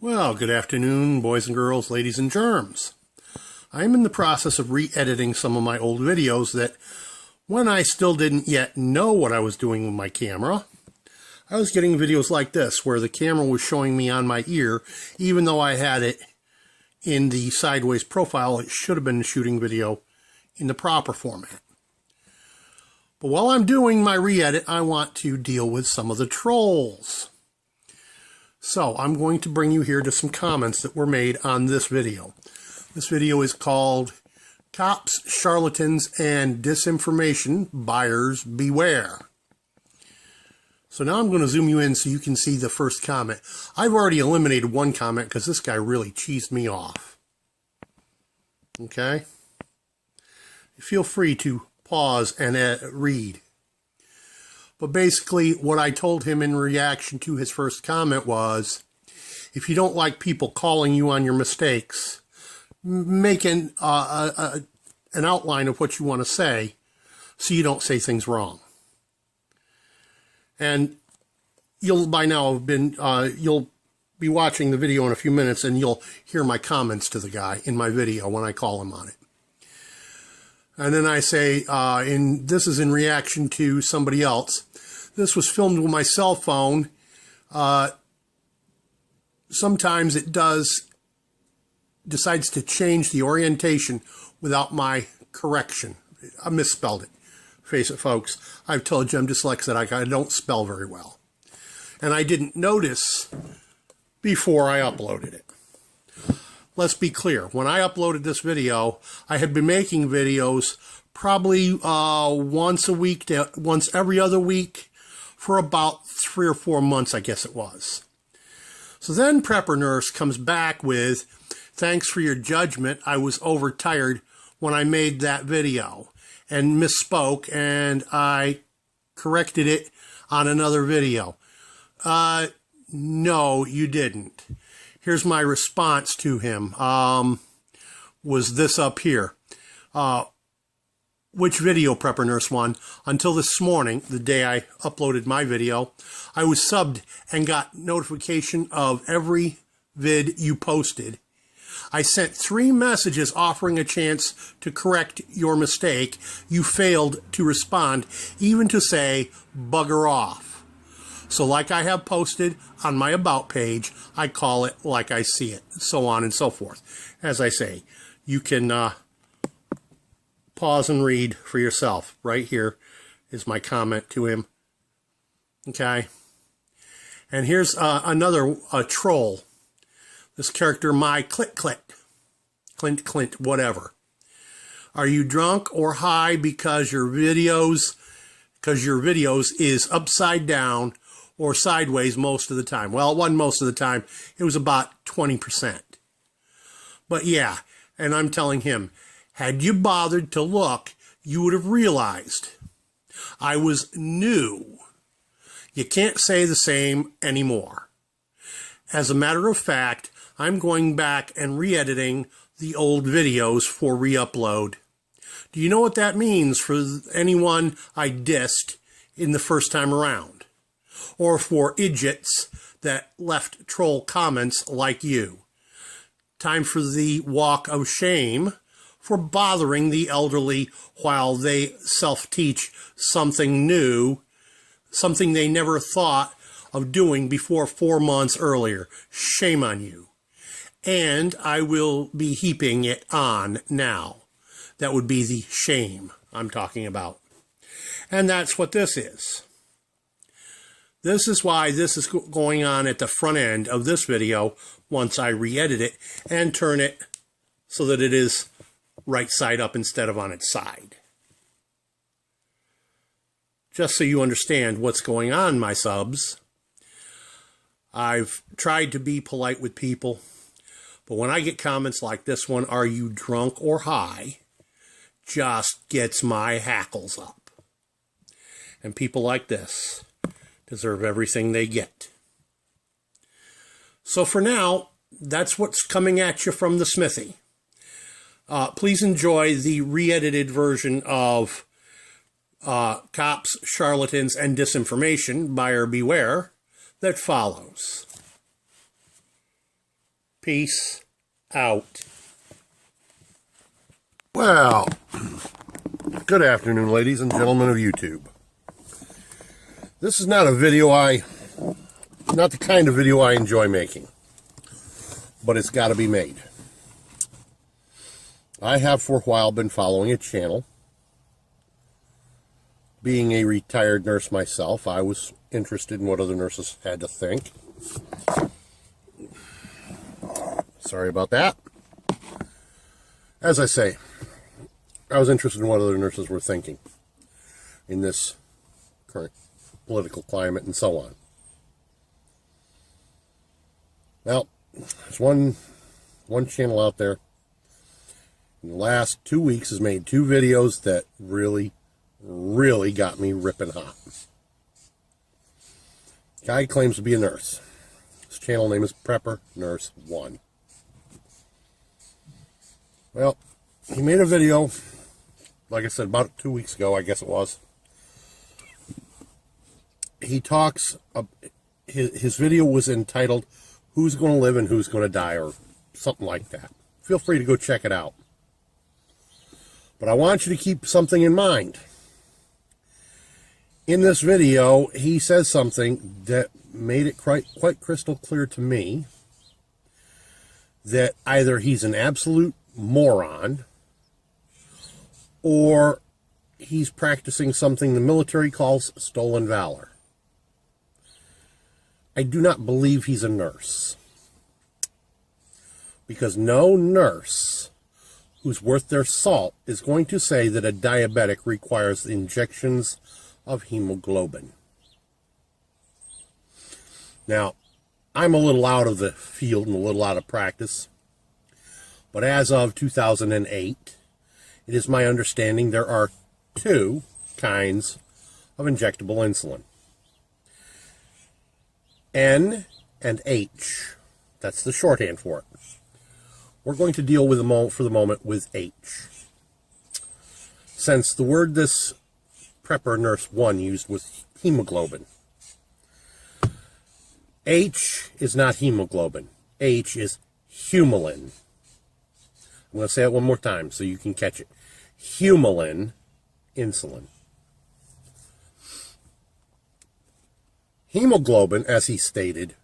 Well, good afternoon, boys and girls, ladies and germs. I am in the process of re-editing some of my old videos that, when I still didn't yet know what I was doing with my camera, I was getting videos like this, where the camera was showing me on my ear, even though I had it in the sideways profile. It should have been shooting video in the proper format. But while I'm doing my re-edit, I want to deal with some of the trolls. So I'm going to bring you here to some comments that were made on this video. This video is called Cops, Charlatans, and Disinformation, Buyers Beware. So now I'm going to zoom you in so you can see the first comment. I've already eliminated one comment because this guy really cheesed me off. Okay? Feel free to pause and read. But basically, what I told him in reaction to his first comment was, if you don't like people calling you on your mistakes, make an outline of what you want to say so you don't say things wrong. And you'll by now have been, you'll be watching the video in a few minutes and you'll hear my comments to the guy in my video when I call him on it. And then I say, this is in reaction to somebody else. This was filmed with my cell phone. Sometimes it decides to change the orientation without my correction. I misspelled it. Face it, folks. I've told you I'm dyslexic. I don't spell very well. And I didn't notice before I uploaded it. Let's be clear. When I uploaded this video, I had been making videos probably once a week to once every other week for about 3 or 4 months, I guess it was. So then Prepper Nurse comes back with, thanks for your judgment. I was overtired when I made that video and misspoke, and I corrected it on another video. No, you didn't. Here's my response to him, was this up here. Which video, Prepper Nurse 1? Until this morning, the day I uploaded my video, I was subbed and got notification of every vid you posted. I sent 3 messages offering a chance to correct your mistake. You failed to respond, even to say, bugger off. So like I have posted on my About page, I call it like I see it, so on and so forth. As I say, you can pause and read for yourself. Right here is my comment to him. Okay? And here's another troll. This character, my Clint, whatever. Are you drunk or high because your videos is upside down or sideways most of the time? Well, it wasn't most of the time. It was about 20%. But yeah, and I'm telling him, had you bothered to look, you would have realized I was new. You can't say the same anymore. As a matter of fact, I'm going back and re-editing the old videos for re-upload. Do you know what that means for anyone I dissed in the first time around? Or for idiots that left troll comments like you? Time for the walk of shame for bothering the elderly while they self-teach something new, something they never thought of doing before 4 months earlier. Shame on you. And I will be heaping it on now. That would be the shame I'm talking about. And that's what this is. This is why this is going on at the front end of this video once I re-edit it and turn it so that it is right side up instead of on its side. Just so you understand what's going on, my subs. I've tried to be polite with people, but when I get comments like this one, are you drunk or high, just gets my hackles up. And people like this deserve everything they get. So for now, that's what's coming at you from the smithy. Please enjoy the re-edited version of Cops, Charlatans, and Disinformation, Buyer Beware, that follows. Peace out. Well, good afternoon, ladies and gentlemen of YouTube. This is not a video not the kind of video I enjoy making, but it's got to be made. I have for a while been following a channel. Being a retired nurse myself, I was interested in what other nurses had to think. Sorry about that. As I say, I was interested in what other nurses were thinking in this current political climate and so on. Well, there's one channel out there in the last 2 weeks has made 2 videos that really got me ripping hot. Guy claims to be a nurse. His channel name is Prepper Nurse 1. Well, he made a video, like I said, about 2 weeks ago, I guess it was. He talks, his video was entitled, Who's Going to Live and Who's Going to Die, or something like that. Feel free to go check it out. But I want you to keep something in mind. In this video, he says something that made it quite crystal clear to me that either he's an absolute moron or he's practicing something the military calls stolen valor. I do not believe he's a nurse, because no nurse who's worth their salt is going to say that a diabetic requires injections of hemoglobin. Now, I'm a little out of the field and a little out of practice, but as of 2008, it is my understanding there are 2 kinds of injectable insulin. N and H. That's the shorthand for it. We're going to deal with for the moment with H. Since the word this Prepper Nurse 1 used was hemoglobin. H is not hemoglobin. H is humilin. I'm going to say it one more time so you can catch it. Humulin insulin. Hemoglobin, as he stated,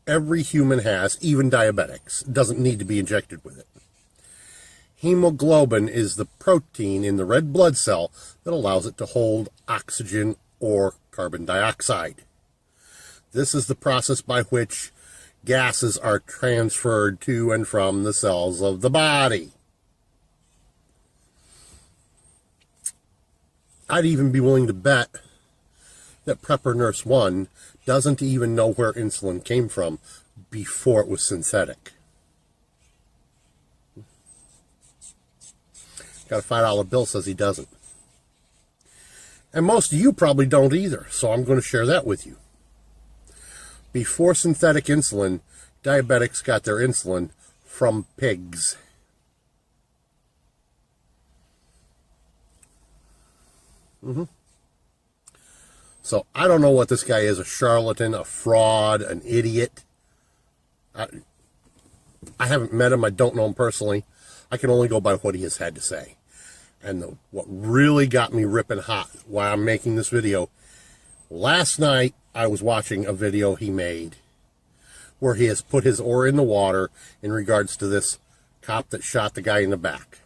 every human has, even diabetics. Doesn't need to be injected with it. Hemoglobin is the protein in the red blood cell that allows it to hold oxygen or carbon dioxide. This is the process by which gases are transferred to and from the cells of the body. I'd even be willing to bet that Prepper Nurse 1 doesn't even know where insulin came from before it was synthetic. Got a $5 bill says he doesn't. And most of you probably don't either, so I'm going to share that with you. Before synthetic insulin, diabetics got their insulin from pigs. So I don't know what this guy is, a charlatan, a fraud, an idiot. I haven't met him. I don't know him personally. I can only go by what he has had to say. And what really got me ripping hot while I'm making this video, last night I was watching a video he made where he has put his oar in the water in regards to this cop that shot the guy in the back.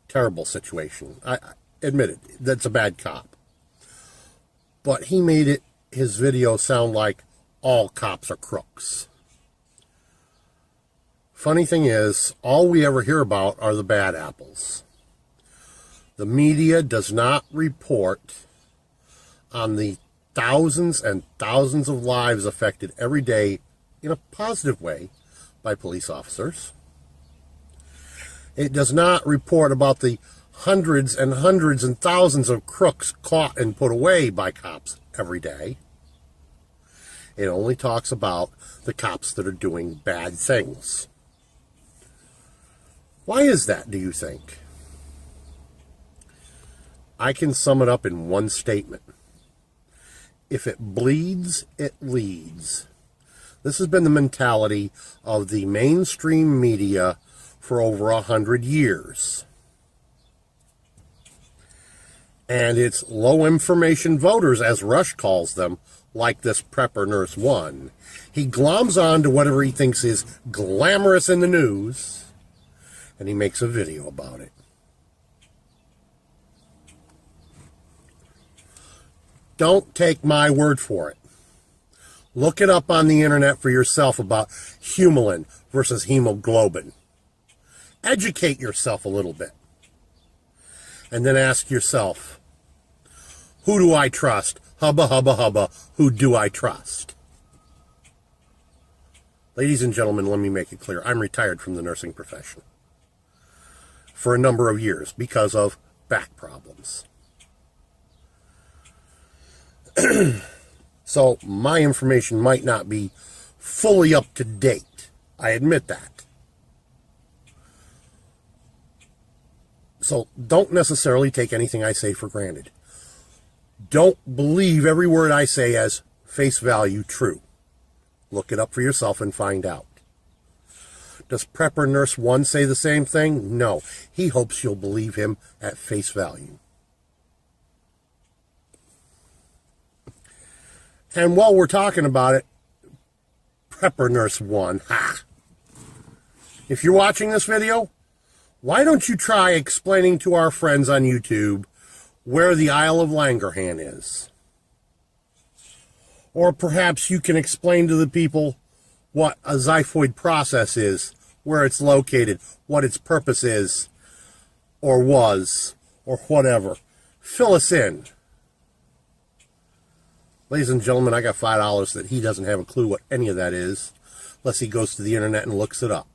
Terrible situation. I admit it, that's a bad cop. But he made his video sound like all cops are crooks. Funny thing is, all we ever hear about are the bad apples. The media does not report on the thousands and thousands of lives affected every day in a positive way by police officers. It does not report about the hundreds and hundreds and thousands of crooks caught and put away by cops every day. It only talks about the cops that are doing bad things. Why is that, do you think? I can sum it up in one statement. If it bleeds, it leads. This has been the mentality of the mainstream media for over 100 years. And it's low information voters, as Rush calls them, like this prepper nurse one. He gloms on to whatever he thinks is glamorous in the news, and he makes a video about it. Don't take my word for it. Look it up on the internet for yourself about humilin versus hemoglobin. Educate yourself a little bit. And then ask yourself, who do I trust? Hubba, hubba, hubba, who do I trust? Ladies and gentlemen, let me make it clear. I'm retired from the nursing profession for a number of years because of back problems. So my information might not be fully up to date. I admit that. So don't necessarily take anything I say for granted. Don't believe every word I say as face value true. Look it up for yourself and find out. Does Prepper Nurse 1 say the same thing? No. He hopes you'll believe him at face value. And while we're talking about it, Prepper Nurse 1, if you're watching this video, why don't you try explaining to our friends on YouTube where the Isle of Langerhans is? Or perhaps you can explain to the people what a xiphoid process is, where it's located, what its purpose is, or was, or whatever. Fill us in. Ladies and gentlemen, I got $5 that he doesn't have a clue what any of that is, unless he goes to the internet and looks it up.